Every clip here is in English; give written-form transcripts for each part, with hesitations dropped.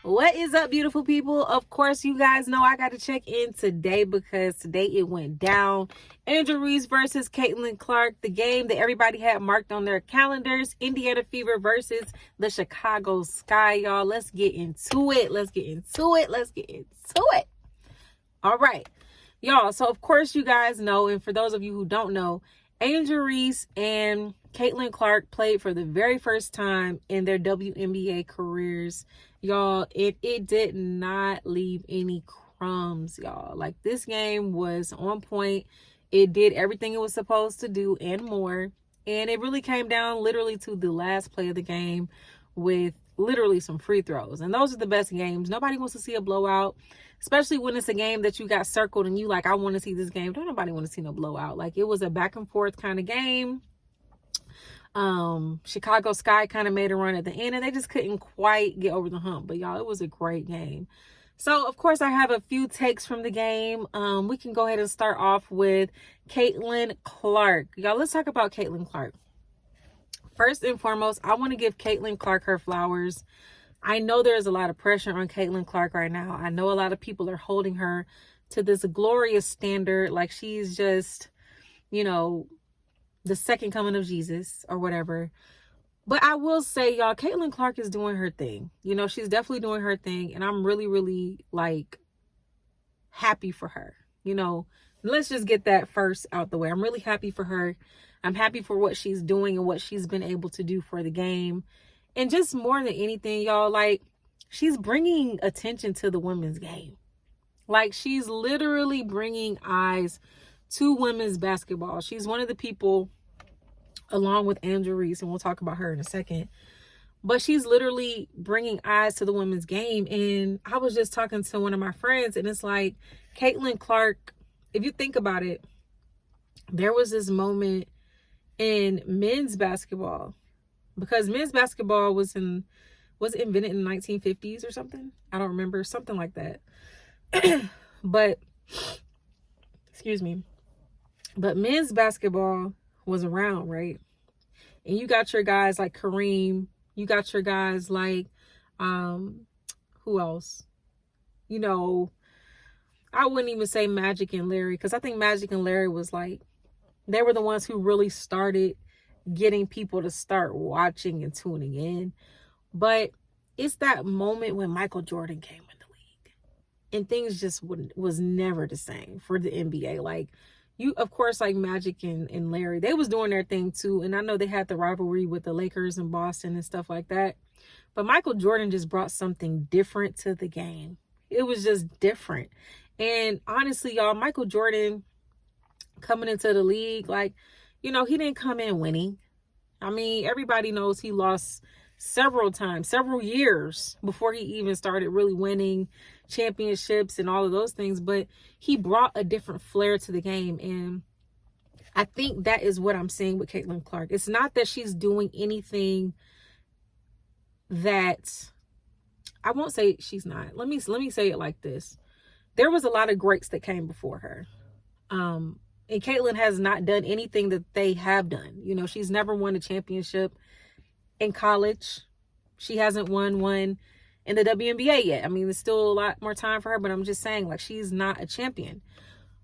What is up, beautiful people? Of course, you guys know I got to check in today because today it went down. Reece versus Caitlin Clark, the game that everybody had marked on their calendars. Indiana Fever versus the Chicago Sky, y'all. Let's get into it. All right, y'all. So, of course, you guys know, and for those of you who don't know, Reece and Caitlin Clark played for the very first time in their WNBA careers. Y'all, it did not leave any crumbs, y'all. Like, this game was on point. It did everything it was supposed to do and more. And it really came down literally to the last play of the game with literally some free throws. And those are the best games. Nobody wants to see a blowout, especially when it's a game that you got circled and you like, I want to see this game. Don't nobody want to see no blowout. Like, it was a back and forth kind of game. Chicago Sky kind of made a run at the end and they just couldn't quite get over the hump. But y'all, it was a great game. So, of course, I have a few takes from the game. We can go ahead and start off with Caitlin Clark. Y'all, let's talk about Caitlin Clark. First and foremost, I want to give Caitlin Clark her flowers. I know there's a lot of pressure on Caitlin Clark right now. I know a lot of people are holding her to this glorious standard, like she's just, you know, the second coming of Jesus or whatever. But I will say, y'all, Caitlin Clark is doing her thing. You know, she's definitely doing her thing. And I'm really, really, like, happy for her. You know, let's just get that first out the way. I'm really happy for her. I'm happy for what she's doing and what she's been able to do for the game. And just more than anything, y'all, like, she's bringing attention to the women's game. Like, she's literally bringing eyes to women's basketball. She's one of the people, along with Reece, and we'll talk about her in a second, but she's literally bringing eyes to the women's game. And I was just talking to one of my friends, and it's like, Caitlin Clark, if you think about it, there was this moment in men's basketball, because men's basketball was invented in the 1950s or something. I don't remember, something like that. But, excuse me. But men's basketball was around, right? And you got your guys like Kareem. You got your guys like, who else? You know, I wouldn't even say Magic and Larry, because I think Magic and Larry was like, they were the ones who really started getting people to start watching and tuning in. But it's that moment when Michael Jordan came in the league and things just was never the same for the NBA. Like, you, of course, like Magic and Larry, they was doing their thing too. And I know they had the rivalry with the Lakers and Boston and stuff like that. But Michael Jordan just brought something different to the game. It was just different. And honestly, y'all, Michael Jordan coming into the league, like, you know, he didn't come in winning. I mean, everybody knows he lost several times, several years before he even started really winning championships and all of those things. But he brought a different flair to the game. And I think that is what I'm seeing with Caitlin Clark. It's not that she's doing anything that, I won't say she's not. Let me say it like this. There was a lot of greats that came before her. And Caitlin has not done anything that they have done. You know, she's never won a championship in college. She hasn't won one in the WNBA yet. I mean, there's still a lot more time for her, but I'm just saying, like, she's not a champion.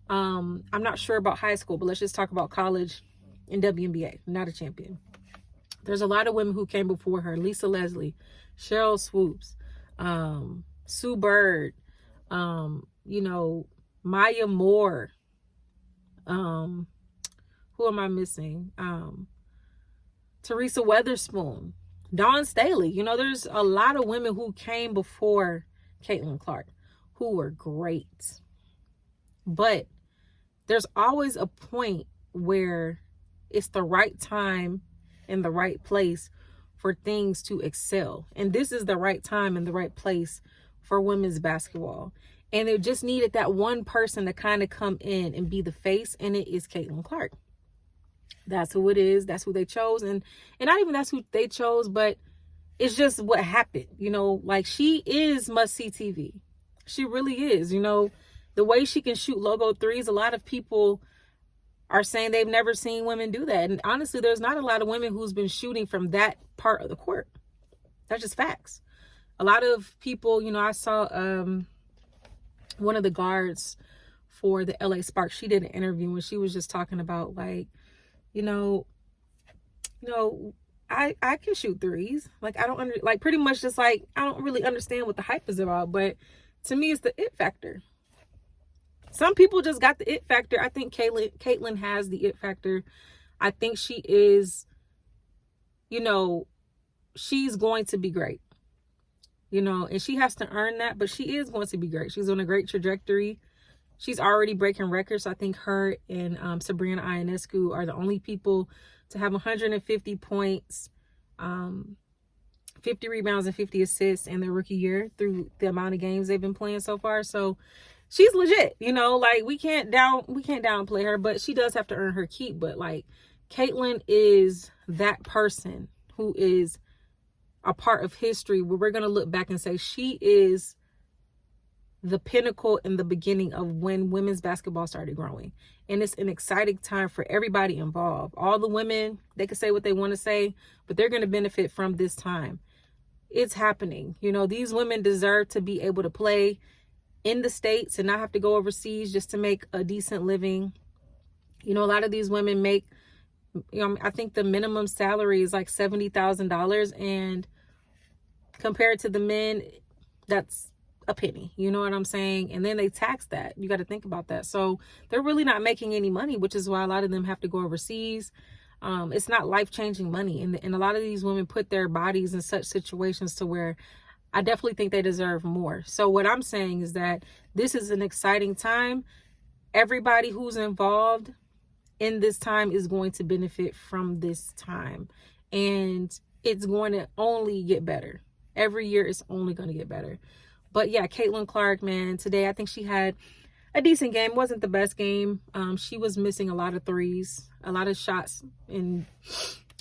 I'm not sure about high school, but let's just talk about college and WNBA. Not a champion. There's a lot of women who came before her. Lisa Leslie, Cheryl Swoops, Sue Bird, you know, Maya Moore. Who am I missing? Teresa Weatherspoon, Dawn Staley. You know, there's a lot of women who came before Caitlin Clark who were great. But there's always a point where it's the right time and the right place for things to excel. And this is the right time and the right place for women's basketball. And it just needed that one person to kind of come in and be the face, and it is Caitlin Clark. That's who it is. That's who they chose. And not even that's who they chose, but it's just what happened. You know, like, she is must-see TV. She really is. You know, the way she can shoot logo threes, a lot of people are saying they've never seen women do that. And honestly, there's not a lot of women who's been shooting from that part of the court. That's just facts. A lot of people, I saw one of the guards for the LA Sparks. She did an interview and she was just talking about like, you know, I can shoot threes. Like, I don't like, pretty much just like, I don't really understand what the hype is about, but to me, it's the it factor. Some people just got the it factor. I think Caitlin has the it factor. I think she is, she's going to be great, and she has to earn that, but she is going to be great. She's on a great trajectory. She's already breaking records. I think her and Sabrina Ionescu are the only people to have 150 points, 50 rebounds and 50 assists in their rookie year through the amount of games they've been playing so far. So she's legit, like we can't downplay her, but she does have to earn her keep. But like, Caitlin is that person who is a part of history where we're going to look back and say she is the pinnacle in the beginning of when women's basketball started growing. And it's an exciting time for everybody involved. All the women, they can say what they want to say, but they're going to benefit from this time. It's happening. These women deserve to be able to play in the States and not have to go overseas just to make a decent living. A lot of these women make, I think the minimum salary is like $70,000, and compared to the men, that's a penny. You know what I'm saying? And then they tax that. You got to think about that. So they're really not making any money, which is why a lot of them have to go overseas. It's not life-changing money. And a lot of these women put their bodies in such situations to where I definitely think they deserve more. So what I'm saying is that this is an exciting time. Everybody who's involved in this time is going to benefit from this time. And it's going to only get better. Every year it's only going to get better. But yeah, Caitlin Clark, man, today I think she had a decent game. Wasn't the best game. She was missing a lot of threes, a lot of shots, and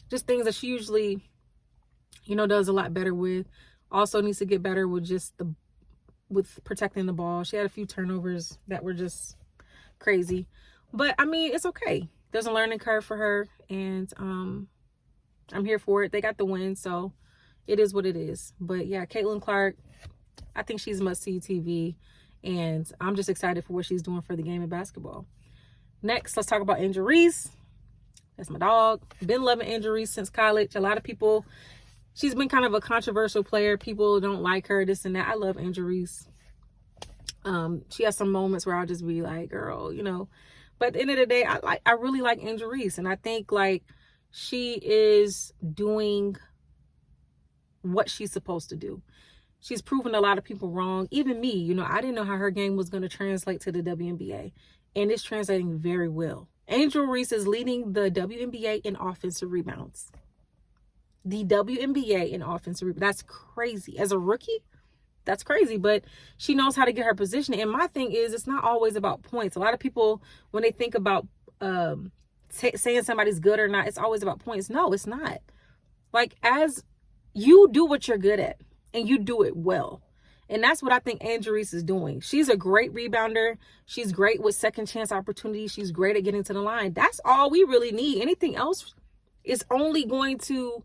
just things that she usually, does a lot better with. Also needs to get better with with protecting the ball. She had a few turnovers that were just crazy. But I mean, it's okay. There's a learning curve for her, and I'm here for it. They got the win, so it is what it is. But yeah, Caitlin Clark, I think she's must-see TV, and I'm just excited for what she's doing for the game of basketball. Next, let's talk about Angel Reece. That's my dog. Been loving Angel Reece since college. A lot of people, she's been kind of a controversial player. People don't like her, this and that. I love Angel Reece. She has some moments where I'll just be like, girl, But at the end of the day, I really like Angel Reece, and I think like she is doing what she's supposed to do. She's proven a lot of people wrong. Even me, I didn't know how her game was going to translate to the WNBA. And it's translating very well. Angel Reece is leading the WNBA in offensive rebounds. The WNBA in offensive rebounds. That's crazy. As a rookie, that's crazy. But she knows how to get her position. And my thing is, it's not always about points. A lot of people, when they think about saying somebody's good or not, it's always about points. No, it's not. Like, as you do what you're good at. And you do it well. And that's what I think Angel Reece is doing. She's a great rebounder. She's great with second chance opportunities. She's great at getting to the line. That's all we really need. Anything else is only going to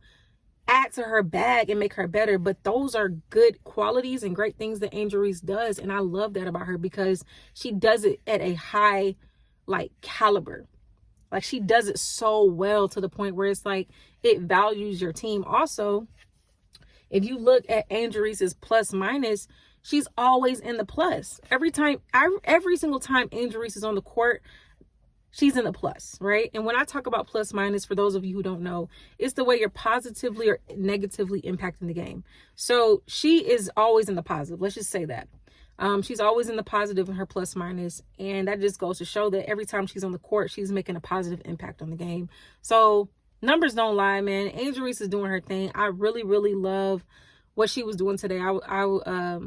add to her bag and make her better. But those are good qualities and great things that Angel Reece does. And I love that about her because she does it at a high, caliber. Like, she does it so well to the point where it's like it values your team. Also, if you look at Angel Reece's plus minus, she's always in the plus. Every single time Angel Reece is on the court, she's in the plus, right? And when I talk about plus minus, for those of you who don't know, it's the way you're positively or negatively impacting the game. So she is always in the positive. Let's just say that. She's always in the positive in her plus minus. And that just goes to show that every time she's on the court, she's making a positive impact on the game. So numbers don't lie, man. Angel Reece is doing her thing. I really, really love what she was doing today. I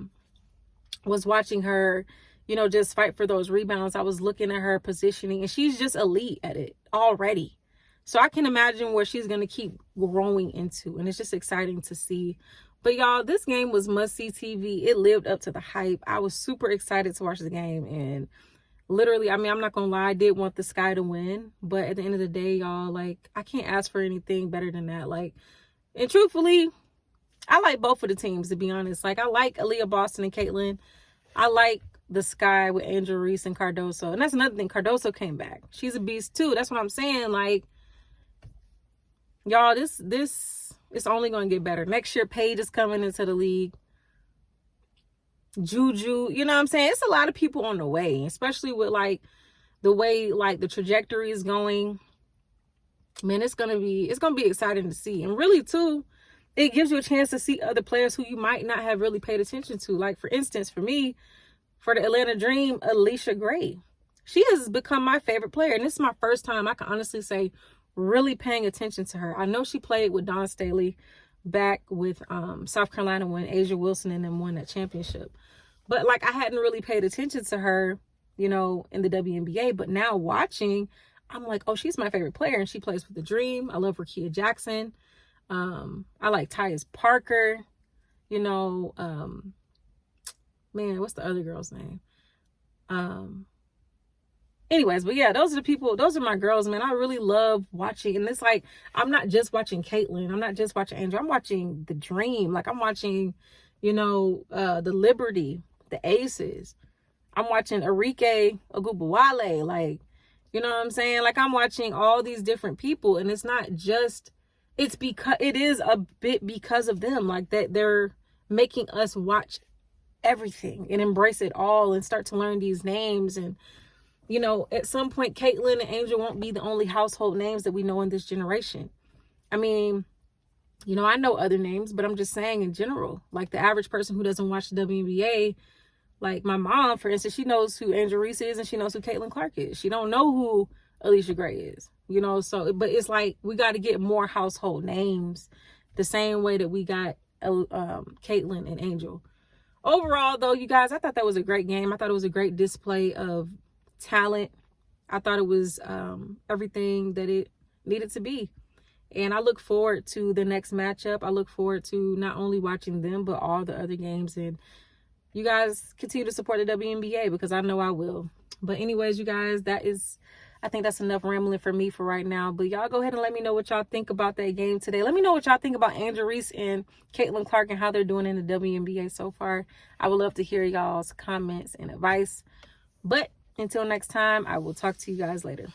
was watching her, just fight for those rebounds. I was looking at her positioning, and she's just elite at it already. So I can imagine where she's going to keep growing into, and it's just exciting to see. But y'all, this game was must-see TV. It lived up to the hype. I was super excited to watch the game, and literally, I mean, I'm not gonna lie, I did want the Sky to win, but at the end of the day, y'all, I can't ask for anything better than that. And truthfully, I like both of the teams, to be honest. Like, I like Aaliyah Boston and Caitlin. I like the Sky with Angel Reese and Cardoso. And that's another thing. Cardoso came back. She's a beast too. That's what I'm saying. Like, y'all, this it's only going to get better. Next year, Paige is coming into the league. Juju, you know what I'm saying? It's a lot of people on the way, especially with like the way like the trajectory is going. Man, it's gonna be exciting to see. And really too, it gives you a chance to see other players who you might not have really paid attention to. Like, for instance, for me, for the Atlanta Dream, Alicia Gray. She has become my favorite player. And this is my first time, I can honestly say, really paying attention to her. I know she played with Dawn Staley back with South Carolina when Asia Wilson and them won that championship. But like, I hadn't really paid attention to her, you know, in the WNBA. But now watching, I'm like, oh, she's my favorite player. And she plays with the Dream. I love Rakia Jackson. I like Tyus Parker. You know, man, what's the other girl's name? Anyways, but yeah, those are the people, those are my girls, man. I really love watching. And it's like, I'm not just watching Caitlin. I'm not just watching Angel. I'm watching the Dream. Like, I'm watching, you know, the Liberty, the Aces. I'm watching Arike Ogunbowale. Like, you know what I'm saying? Like, I'm watching all these different people. And it's not just, it's because, it is a bit because of them. Like, that they're making us watch everything and embrace it all and start to learn these names. And, you know, at some point, Caitlin and Angel won't be the only household names that we know in this generation. I mean, you know, I know other names, but I'm just saying in general, like the average person who doesn't watch the WNBA, like my mom, for instance, she knows who Angel Reece is and she knows who Caitlin Clark is. She don't know who Alicia Gray is, you know, so, but it's like, we got to get more household names the same way that we got Caitlin and Angel. Overall, though, you guys, I thought that was a great game. I thought it was a great display of talent. I thought it was everything that it needed to be. And I look forward to the next matchup. I look forward to not only watching them, but all the other games. And you guys continue to support the WNBA because I know I will. But anyways, you guys, I think that's enough rambling for me for right now. But y'all go ahead and let me know what y'all think about that game today. Let me know what y'all think about Angel Reece and Caitlin Clark and how they're doing in the WNBA so far. I would love to hear y'all's comments and advice. But until next time, I will talk to you guys later.